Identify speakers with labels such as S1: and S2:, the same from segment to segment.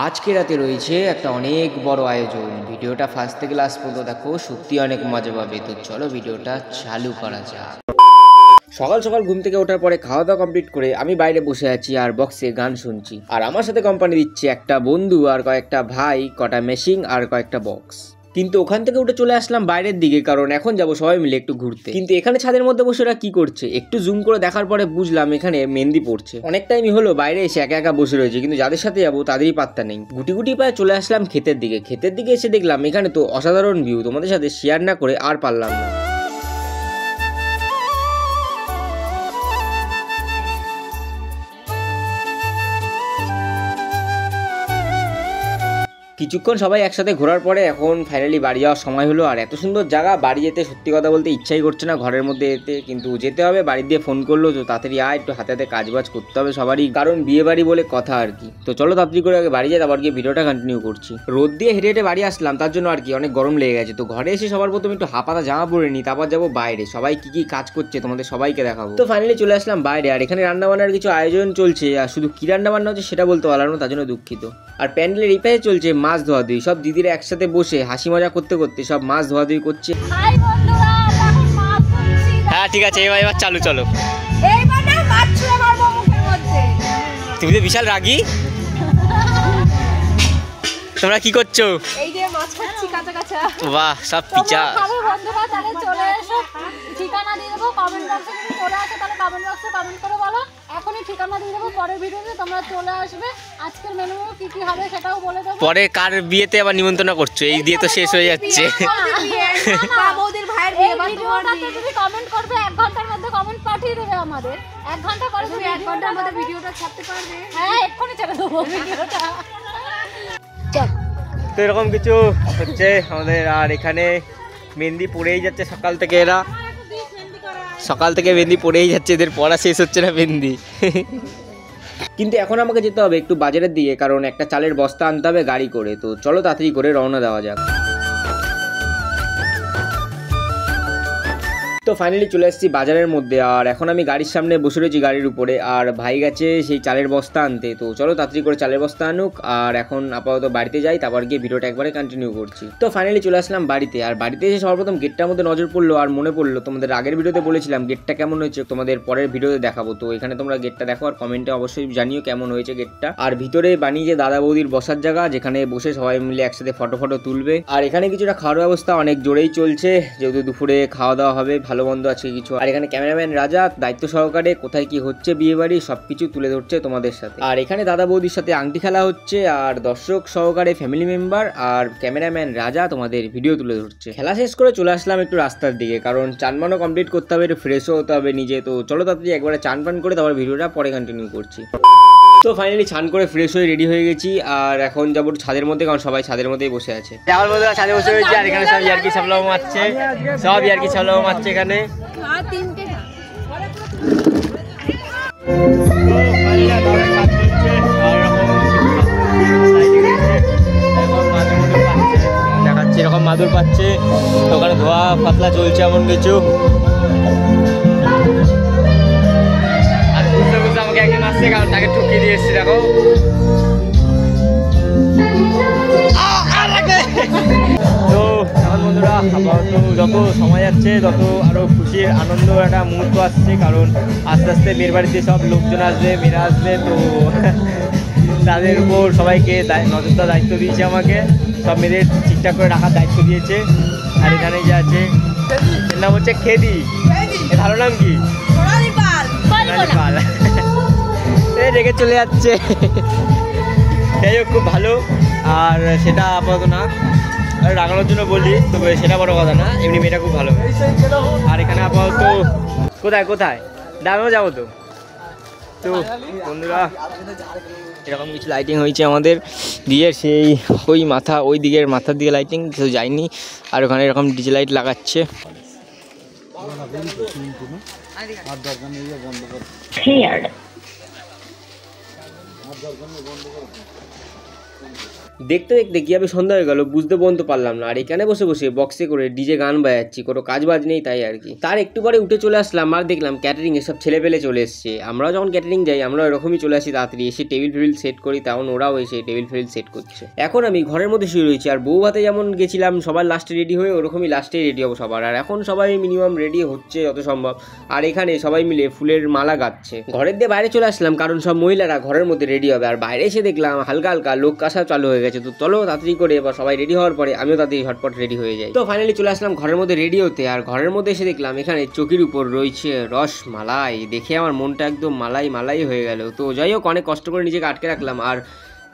S1: আজকে রাতে রয়েছে একটা অনেক বড় আয়োজন। ভিডিওটা ফার্স্ট থেকে লাস্ট পর্যন্ত দেখো, সত্যি অনেক মজা পাবে। তো চলো ভিডিওটা চালু করা যাক। সকাল সকাল ঘুম থেকে ওঠার পরে খাওয়া দাওয়া কমপ্লিট করে আমি বাইরে বসে আছি আর বক্সে গান শুনছি। আর আমার সাথে কোম্পানি দিচ্ছে একটা বন্ধু আর কয়েকটা ভাই, কটা মেশিন আর কয়েকটা বক্স। কিন্তু ওখান থেকে উঠে চলে আসলাম বাইরের দিকে, কারণ এখন যাবো সবাই মিলে একটু ঘুরতে। কিন্তু এখানে ছাদের মধ্যে বসে ওরা কি করছে একটু জুম করে দেখার পরে বুঝলাম এখানে মেহেন্দি পড়ছে। অনেক টাইমই হলো বাইরে এসে একা একা বসে রয়েছে, কিন্তু যাদের সাথে যাবো তাদেরই পাত্তা নেই। গুটি গুটি পায়ে চলে আসলাম ক্ষেতের দিকে এসে দেখলাম এখানে তো অসাধারণ ভিউ, তোমাদের সাথে শেয়ার না করে আর পারলাম না। কিছুক্ষণ সবাই একসাথে ঘোরার পরে এখন ফাইনালি বাড়ি যাওয়ার সময় হলো। আর এত সুন্দর জায়গা, বাড়ি যেতে সত্যি কথা বলতে ইচ্ছাই করছে না ঘরের মধ্যে যেতে, কিন্তু যেতে হবে। বাড়ি দিয়ে ফোন করলো তো তাড়াতাড়ি আয়, একটু হাতে হাতে কাজবাজ করতে হবে সবারই, কারণ বিয়ে বাড়ি বলে কথা আর কি। তো চলো তাড়াতাড়ি করে আগে বাড়ি যাই, তারপর গিয়ে ভিডিওটা কন্টিনিউ করছি। রোদ দিয়ে হেঁটে হেঁটে বাড়ি আসলাম, তার জন্য আর কি অনেক গরম লেগে গেছে। তো ঘরে এসে সবার প্রথমে একটু হাফাতা জামা পরে নিই, তারপর যাবো বাইরে। সবাই কি কি কাজ করছে তোমাদের সবাইকে দেখাবো। তো ফাইনালি চলে আসলাম বাইরে, আর এখানে রান্নাবান্নার কিছু আয়োজন চলছে। আর শুধু কি রান্নাবান্না হচ্ছে সেটা বলতে পারলাম না, তার জন্য দুঃখিত। আর প্যান্ডেলের এই পাশে চলছে মাছ ধোয়াধুয়ি। সব দিদিরা একসাথে বসে হাসি মজা করতে করতে সব মাছ ধোয়াধুয়ি করছে। হ্যাঁ ঠিক আছে, এবার চালু চলো। তুমি তো বিশাল রাগী। তোমরা কি করছো?
S2: এই যে মাছ খাচ্ছি কাঁচা কাঁচা।
S1: বাহ, সব পিচা।
S2: বন্ধুরা তাহলে চলে এসো, ঠিকানা দিয়ে দেবো কমেন্ট বক্সে। যদি চলে আসে তাহলে কমেন্ট বক্সে কমেন্ট করে বলো। এখনই ঠিকানা দিয়ে দেবো, পরের ভিডিওতে তোমরা চলে আসবে। আজকের মেনু কি কি হবে সেটাও বলে দেবো।
S1: পরে কার বিয়েতে আবার নিমন্ত্রণ করছো? এই দিয়ে তো শেষ হয়ে যাচ্ছে।
S2: বৌদির ভাইয়ের বিয়ে বা তোমার বিয়ে। যদি কমেন্ট করবে 1 ঘন্টার মধ্যে কমেন্ট পাঠিয়ে দেবে আমাদের। 1 ঘন্টা পরে তুমি 1 ঘন্টার মধ্যে ভিডিওটা ছাড়তে পারবে। হ্যাঁ, এক্ষুনি ছেড়ে দেবো ভিডিওটা।
S1: তো এরকম কিছু হচ্ছে আমাদের। আর এখানে মেহেন্দি পড়েই যাচ্ছে সকাল থেকে, এরা সকাল থেকে মেহেন্দি পড়েই যাচ্ছে, এদের পড়া শেষ হচ্ছে না মেহেন্দি। কিন্তু এখন আমাকে যেতে হবে একটু বাজারের দিকে, কারণ একটা চালের বস্তা আনতে হবে গাড়ি করে। তো চলো তাড়াতাড়ি করে রওনা দেওয়া যাক। তো ফাইনালি চলে এসেছি বাজারের মধ্যে, আর এখন আমি গাড়ির সামনে বসে রয়েছি গাড়ির উপরে। আর ভাই গেছে সেই চালের বস্তা আনতে। তো চলো তাড়াতাড়ি করে চালের বস্তা আনুক, আর এখন আপাতত বাড়িতে যাই, তারপর গিয়ে ভিডিওটা একবারে কন্টিনিউ করছি। তো ফাইনালি চলে আসলাম বাড়িতে। আর বাড়িতে এসে সর্বপ্রথম গেটটার মধ্যে নজর পড়লো, আর মনে পড়লো তোমাদের আগের ভিডিওতে বলেছিলাম গেটটা কেমন হয়েছে তোমাদের পরের ভিডিওতে দেখাবো। তো এখানে তোমরা গেটটা দেখো আর কমেন্টে অবশ্যই জানিও কেমন হয়েছে গেটটা। আর ভিতরে বানিয়েছে দাদা বৌদির বসার জায়গা, যেখানে বসে সবাই মিলে একসাথে ফটো তুলবে। আর এখানে কিছুটা খাওয়ার ব্যবস্থা অনেক জোরেই চলছে, যেহেতু দুপুরে খাওয়া দাওয়া হবে, ভালো মন্দ আছে কিছু। আর এখানে ক্যামেরাম্যান রাজা দায়িত্ব সহকারে কোথায় কি হচ্ছে বিয়ে বাড়ি সবকিছু তুলে ধরছে তোমাদের সাথে। আর এখানে দাদা বৌদির সাথে আংটি খেলা হচ্ছে, আর দর্শক সহকারে ফ্যামিলি মেম্বার আর ক্যামেরাম্যান রাজা তোমাদের ভিডিও তুলে ধরছে। খেলা শেষ করে চলে আসলাম একটু রাস্তার দিকে, কারণ চানপানও কমপ্লিট করতে হবে, একটু ফ্রেশও হতে হবে নিজে। তো চলো তাড়াতাড়ি একবারে চান পান করে তারপর ভিডিওটা পরে কন্টিনিউ করছি। তো ফাইনালি চান করে ফ্রেশ হয়ে রেডি হয়ে গেছি, আর এখন যাবো ছাদের মধ্যে, কারণ সবাই ছাদের মধ্যেই বসে আছে। আমার বন্ধুরা ছাদে বসে রয়েছে, আর এখানে সব ইয়ার্কি ছাপলাও মারছে, সব ইয়ার্কি ছাপলাও মারছে এখানে। দেখাচ্ছে এরকম মাদুর পাচ্ছে, ওখানে ধোয়া পাতলা চলছে এমন কিছু। আর বুঝতে বুঝতে আমাকে একজন আসছে, কারণ তাকে ঠকিয়ে দিয়ে এসছি। দেখো তো আমার বন্ধুরা আপাতত যত সময় যাচ্ছে তত আরও খুশির আনন্দ একটা মুহূর্ত আসছে, কারণ আস্তে আস্তে মেয়ের বাড়িতে সব লোকজন আসবে, মেয়েরা আসবে। তো তাদের উপর সবাইকে নজরদার দায়িত্ব দিয়েছে আমাকে, সব মেয়েদের ঠিকঠাক করে রাখার দায়িত্ব দিয়েছে। আর এখানে যে আছে এর নাম হচ্ছে খেদি, এর ভালো নাম কি? রেখে চলে যাচ্ছে। যাই হোক, খুব ভালো। আর সেটা আপাতত না, রাগানোর জন্য বলি, তবে সেটা বড় কথা না, এমনি মেয়েটা খুব ভালো। আর এখানে আপাতত কোথায় কোথায় দামেও যাবো তো। তো বন্ধুরা এরকম কিছু লাইটিং হয়েছে আমাদের দিয়ে, সেই ওই মাথা ওই দিকের মাথার দিকে লাইটিং কেউ যায়নি। আর ওখানে এরকম ডিজে লাইট লাগাচ্ছে। দেখতে দেখতে কীভাবে সন্ধ্যা হয়ে গেল বুঝতে পর্যন্ত পারলাম না। আর এখানে বসে বসে বক্সে করে ডিজে গান বাজাচ্ছি, কোনো কাজ বাজ নেই তাই আর কি। তার একটু পরে উঠে চলে আসলাম আর দেখলাম ক্যাটারিং এসব ছেলে পেলে চলে এসছে। আমরাও যখন ক্যাটারিং যাই আমরা এরকমই চলে আসি তাড়াতাড়ি, এসে টেবিল ফেবিল সেট করি, তখন ওরাও এসে টেবিল ফেবিল সেট করছে। এখন আমি ঘরের মধ্যে শুয়ে রয়েছি, আর বউ ভাতে যেমন গেছিলাম সবার লাস্টে রেডি হয়ে, ওরকমই লাস্টেই রেডি হবো সবার। আর এখন সবাই মিনিমাম রেডি হচ্ছে যত সম্ভব, আর এখানে সবাই মিলে ফুলের মালা গাচ্ছে। ঘরের দিয়ে বাইরে চলে আসলাম কারণ সব মহিলারা ঘরের মধ্যে রেডি হবে, আর বাইরে এসে দেখলাম হালকা হালকা লোক আসা চালু হয়ে গেছে। তো চলো তাড়াতাড়ি করে এবার সবাই রেডি হওয়ার পরে আমিও তাড়াতাড়ি ঝটপট রেডি হয়ে যাই। তো ফাইনালি চলে আসলাম ঘরের মধ্যে রেডি হতে, আর ঘরের মধ্যে এসে দেখলাম এখানে চকির উপর রয়েছে রসমালাই। দেখে আমার মনটা একদম মালাই মালাই হয়ে গেল। তো যাই হোক, অনেক কষ্ট করে নিজেকে আটকে রাখলাম, আর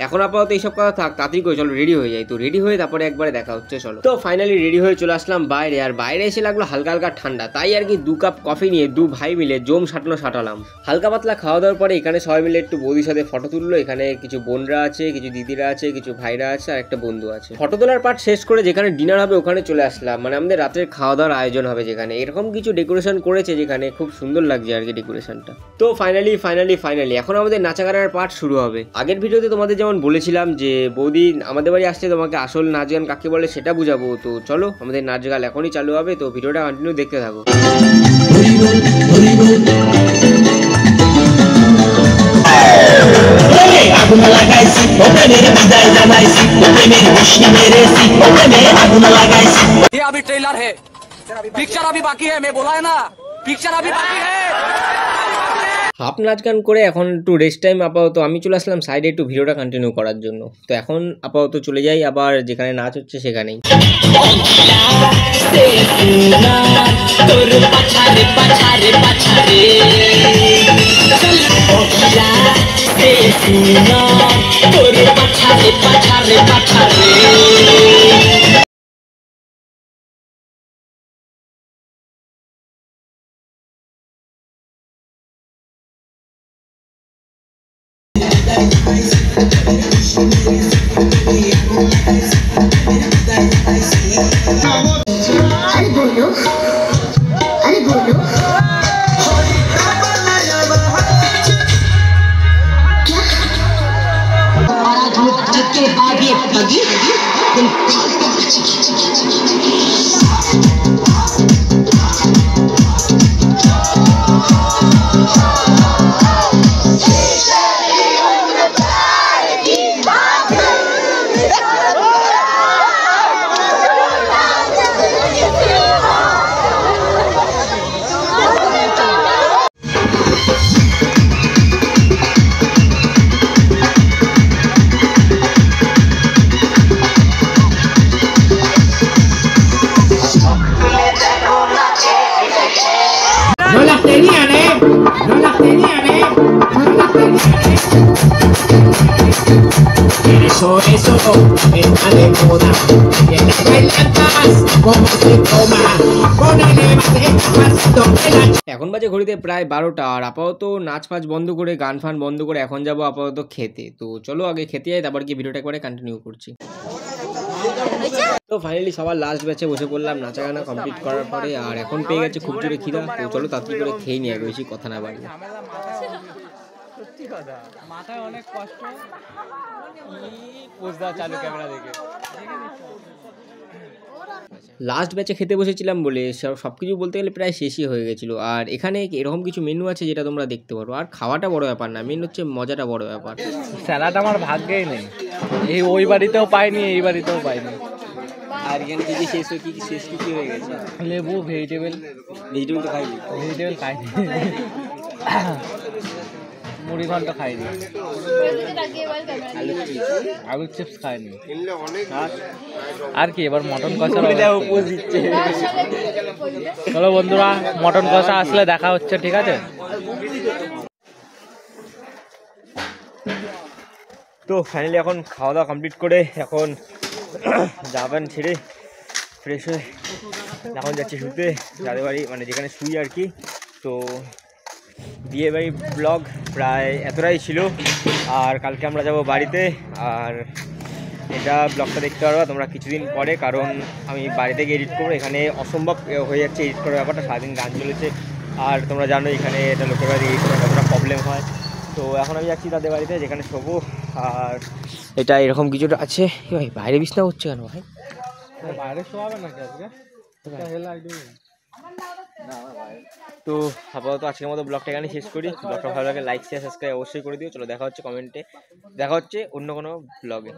S1: এখন আপাতত এইসব কথা থাক, তাড়াতাড়ি করে চলো রেডি হয়ে যাই। তো রেডি হয়ে তারপরে একবারে দেখা হচ্ছে চলো। তো ফাইনালি রেডি হয়ে চলে আসলাম বাইরে, আর বাইরে এসে লাগলো হালকা হালকা ঠান্ডা, তাই আর কি 2 কাপ কফি নিয়ে 2 ভাই মিলে জম সাটালাম। হালকা পাতলা খাওয়া দাওয়ার পরে এখানে সবাই মিলে একটু বৌদির সাথে ফটো তুললো। এখানে কিছু বোনরা আছে, কিছু দিদিরা আছে, কিছু ভাইরা আছে, আর একটা বন্ধু আছে। ফটো তোলার পার্ট শেষ করে যেখানে ডিনার হবে ওখানে চলে আসলাম, মানে আমাদের রাতের খাওয়া দাওয়ার আয়োজন হবে যেখানে। এরকম কিছু ডেকোরেশন করেছে যেখানে, খুব সুন্দর লাগছে আর কি ডেকোরেশনটা। তো ফাইনালি এখন আমাদের নাচা গানের পার্ট শুরু হবে। আগের ভিডিওতে তোমাদের যেমন বলেছিলাম যে বৌদি আমাদের বাড়ি আসছে, তোমাকে আসল নাচ গান কাকে বলে সেটা বুঝাবো। তো চলো আমাদের নাচ গান এখনই চালু হবে, তো ভিডিওটা কন্টিনিউ দেখতে থাকো।
S3: ये अभी ट्रेलर है, पिक्चर अभी बाकी है, मैं बोला है ना पिक्चर अभी बाकी है।
S1: হাফ নাচ গান করে এখন একটু রেস্ট টাইম। আপাতত আমি চলে আসলাম সাইডে একটু ভিডিওটা কন্টিনিউ করার জন্য। তো এখন আপাতত চলে যাই আবার যেখানে নাচ হচ্ছে সেখানেই।
S4: अरे बोलो के बाद ये पगी
S5: No las tenían, no las tenían, no las tenían. Eso, está de moda. Y en las bailadas, como se toma, ponele pasito en la.
S1: এখন বাজে ঘড়িতে প্রায় 12টা, আর আপাতত নাচ ফাচ বন্ধ করে গান ফান বন্ধ করে এখন যাবো আপাতত খেতে। তো চলো আগে খেতে যাই, তারপর কি ভিডিওটা একবারে কন্টিনিউ করছি। তো ফাইনালি সবার লাস্ট ব্যাচে বসে পড়লাম নাচা গানা কমপ্লিট করার পরে, আর এখন পেয়ে গেছে খুব জোরে খিদা। তো চলো তাড়াতাড়ি করে খেয়ে নিয়ে আগে, বেশি কথা না বাড়িয়ে।
S6: সত্যি কথা, মাথায় অনেক কষ্ট। পোজদা চালু ক্যামেরা দেখে
S1: লাস্ট ব্যাচে খেতে বসেছিলাম বলে সব কিছু বলতে গেলে প্রায় শেষই হয়ে গেছিলো। আর এখানে এরকম কিছু মেনু আছে যেটা তোমরা দেখতে পারো, আর খাওয়াটা বড় ব্যাপার না, মেন হচ্ছে মজাটা বড় ব্যাপার।
S6: স্যালাড আমার ভাগ্যেই নেই, এই ওই বাড়িতেও পাইনি, এই বাড়িতেও পাইনি।
S1: আর এখানে কি শেষ হয়ে কি হয়ে গেছে?
S6: লেবু, ভেজিটেবল
S1: তো খাইনি,
S6: ভেজিটেবল খাইনি, মুড়ি ঘন্ট খাইনি, আলুর চিপস খাইনি। আর কি এবার মটন কষা। চলো বন্ধুরা, মটন কষা আসলে দেখা হচ্ছে, ঠিক আছে?
S1: তো ফাইনালি এখন খাওয়া দাওয়া কমপ্লিট করে এখন জামা ছেড়ে ফ্রেশ হয়ে এখন যাচ্ছি শুতে, যাদের বাড়ি মানে যেখানে শুই আর কি। তো বিয়ে বাড়ি ব্লগ প্রায় এতটাই ছিল, আর কালকে আমরা যাব বাড়িতে। আর এটা ব্লগটা দেখতে পারবা তোমরা কিছুদিন পরে, কারণ আমি বাড়ি থেকে এডিট করবো, এখানে অসম্ভব হয়ে যাচ্ছে এডিট করার ব্যাপারটা। সারাদিন গান চলেছে, আর তোমরা জানো এখানে এটা লোকের বাড়ি এডিট করার কতটা প্রবলেম হয়। তো এখন আমি যাচ্ছি তাদের বাড়িতে যেখানে শোবো। আর এটা এরকম কিছুটা আছে। ভাই বাইরে বিছনা হচ্ছে কেন ভাই?
S6: বাইরে শোয়াবে নাকি আজকে?
S1: তো আপাতত আজকের মতো ব্লগটা এখানে শেষ করি। ব্লগটা ভালো লাগে লাইক শেয়ার সাবস্ক্রাইব অবশ্যই করে দিও। চলো দেখা হচ্ছে কমেন্টে, দেখা হচ্ছে অন্য কোনো ব্লগে।